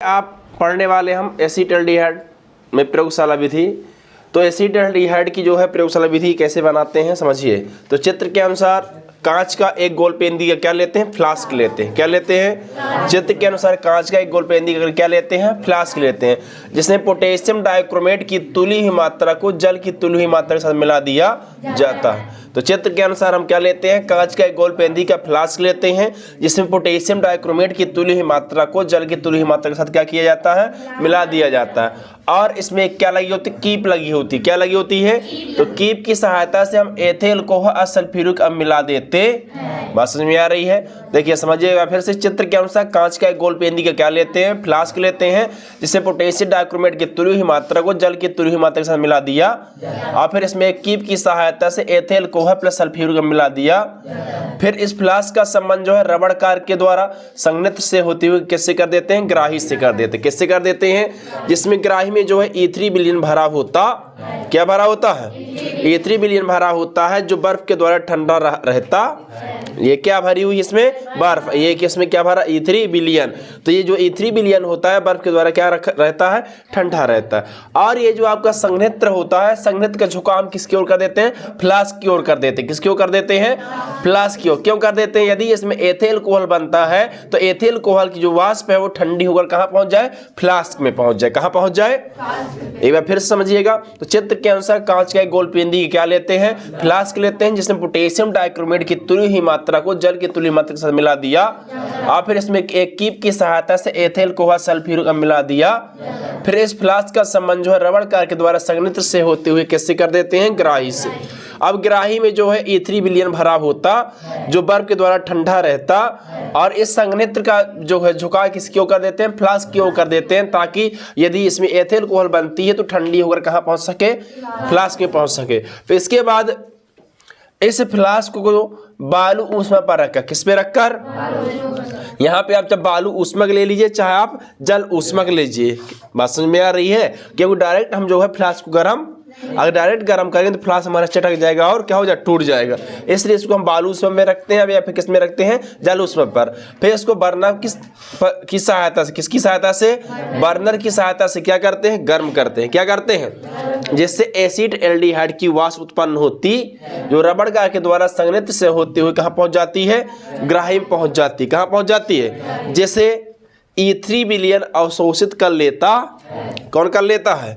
आप पढ़ने वाले हम एसीटल्डिहाइड में प्रयोगशाला विधि। तो एसीटल्डिहाइड की जो है प्रयोगशाला विधि कैसे बनाते हैं समझिए। तो चित्र के अनुसार कांच का एक गोल पेन दिया, क्या लेते हैं, फ्लास्क लेते हैं। क्या लेते हैं, चित्र के अनुसार कांच का एक गोल पेन दिया, क्या लेते हैं, फ्लास्क लेते हैं, जिसमें पोटेशियम डाइक्रोमेट की तुली हुई मात्रा को जल की तुली हुई मात्रा के साथ मिला दिया जाता है। तो चित्र के अनुसार हम क्या लेते हैं, कांच का एक गोल पेंदी का फ्लास्क लेते हैं, जिसमें पोटेशियम डाइक्रोमेट की तुली हुई मात्रा को जल की तुली हुई मात्रा के साथ क्या किया जाता है, मिला दिया जाता है। और इसमें क्या लगी होती है, कीप लगी होती है। क्या लगी होती है, तो कीप की सहायता से हम एथिल कोह असल्फ्यूरिक अम्ल मिला देते। बात समझ में आ रही है, देखिए समझिएगा फिर से। चित्र के अनुसार कांच का एक गोल पेंदी का क्या लेते हैं, फ्लास्क लेते हैं, जिससे पोटेशियम डाइक्रोमेट की तुली हुई मात्रा को जल की तुली हुई मात्रा के साथ मिला दिया, और फिर इसमें एक कीप की सहायता से एथिल कोह प्लस सल्फ्यूरिक अम्ल मिला दिया। फिर इस फ्लास्क का संबंध जो है रबड़ कार के द्वारा संघनित्र से होते हुए किससे कर देते हैं, ग्राही से कर देते हैं। किससे कर देते हैं, जिसमें ग्राही में जो है E3 विलयन भरा होता, क्या भरा होता है, E3 विलयन भरा होता है, जो बर्फ के द्वारा ठंडा रहता। ये क्या भरी हुई इसमें, बर्फ, ये किसमें क्या भरा, E3 विलयन। तो ये जो E3 विलयन होता है बर्फ के द्वारा क्या रहता है, ठंडा रहता है। और ये जो आपका संघनित्र होता है, संघनित्र का झुकाव हम किसकी ओर कर देते हैं, फ्लास्क की ओर कर देते हैं। किसकी ओर कर देते हैं, फ्लास्क की ओर। क्यों कर देते हैं, यदि इसमें एथिल कोहल बनता है तो एथिल कोहल की जो वाष्प है वो ठंडी होकर कहां पहुंच जाए, फ्लास्क में पहुंच जाए। कहां पहुंच जाए, एक बार फिर समझिएगा। तो चित्र के अनुसार कांच का एक गोल पेंदी क्या लेते हैं, फ्लास्क लेते हैं, जिसमें पोटेशियम डाइक्रोमेट की तुली हुई मात्रा को जल की तुली मात्रा के साथ मिला दिया, और फिर इसमें एक कीप की सहायता से एथिल कोह सल्फ्यूरिक अम्ल मिला दिया। फिर इस फ्लास्क का संबंध जो है रबड़ कार के द्वारा संघनित्र से होते हुए किससे कर देते हैं, ग्राही से। अब ग्राही में जो है E3 विलयन भरा होता, जो बर्फ के द्वारा ठंडा रहता, और इस संघनित्र का जो है झुकाव किसकी ओर कर देते हैं, फ्लास्क की ओर कर देते हैं, ताकि यदि इसमें एथिल कोहल बनती है तो ठंडी होकर कहां पहुंच सके, फ्लास्क में पहुंच सके। फिर इसके बाद इस फ्लास्क को बालू ऊष्मा पर रखकर, किस पे रखकर, यहाँ पे आप चाहे बालू ऊष्मक ले लीजिए, चाहे आप जल ऊष्मक लीजिए। बात समझ में आ रही है, क्योंकि डायरेक्ट हम जो है फ्लास्क को गर्म, अगर डायरेक्ट गर्म करेंगे तो फ्लास्क हमारा चटक जाएगा और क्या हो जाए, टूट जाएगा। इसलिए इसको हम बालू ऊष्मक में रखते हैं या फिर किस में रखते हैं, जल ऊष्मक पर। फिर इसको बर्नर की सहायता से, किसकी सहायता से, बर्नर की सहायता से क्या करते हैं, गर्म करते हैं। क्या करते हैं, जिससे एसीटल्डिहाइड की वाष्प उत्पन्न होती, जो रबड़ कार के द्वारा संघनित्र से होते हुए कहाँ पहुंच जाती है, ग्राही में पहुंच जाती है। कहाँ पहुंच जाती है, जैसे E3 विलयन अवशोषित कर लेता, कौन कर लेता है,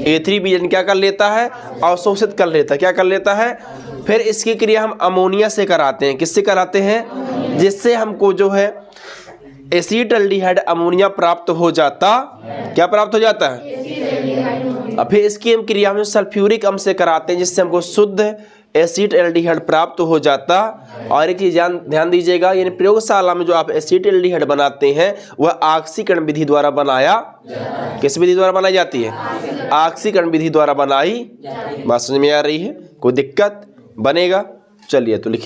E3 विलयन क्या कर लेता है, अवशोषित कर लेता है। क्या कर लेता है, फिर इसकी क्रिया हम अमोनिया से कराते हैं। किससे कराते हैं, जिससे हमको जो है एसीटल्डिहाइड अमोनिया प्राप्त हो जाता। क्या प्राप्त हो जाता है, अब फिर इसकी हम क्रिया हम सल्फ्यूरिक अम्ल से कराते हैं, जिससे हमको शुद्ध एसीटल्डिहाइड प्राप्त हो जाता। और एक चीज ध्यान दीजिएगा, यानी प्रयोगशाला में जो आप एसीटल्डिहाइड बनाते हैं वह ऑक्सीकरण विधि द्वारा बनाया, किस विधि द्वारा बनाई जाती है, ऑक्सीकरण विधि द्वारा बनाई। बात समझ में आ रही है, कोई दिक्कत, बनेगा। चलिए तो लिखिए।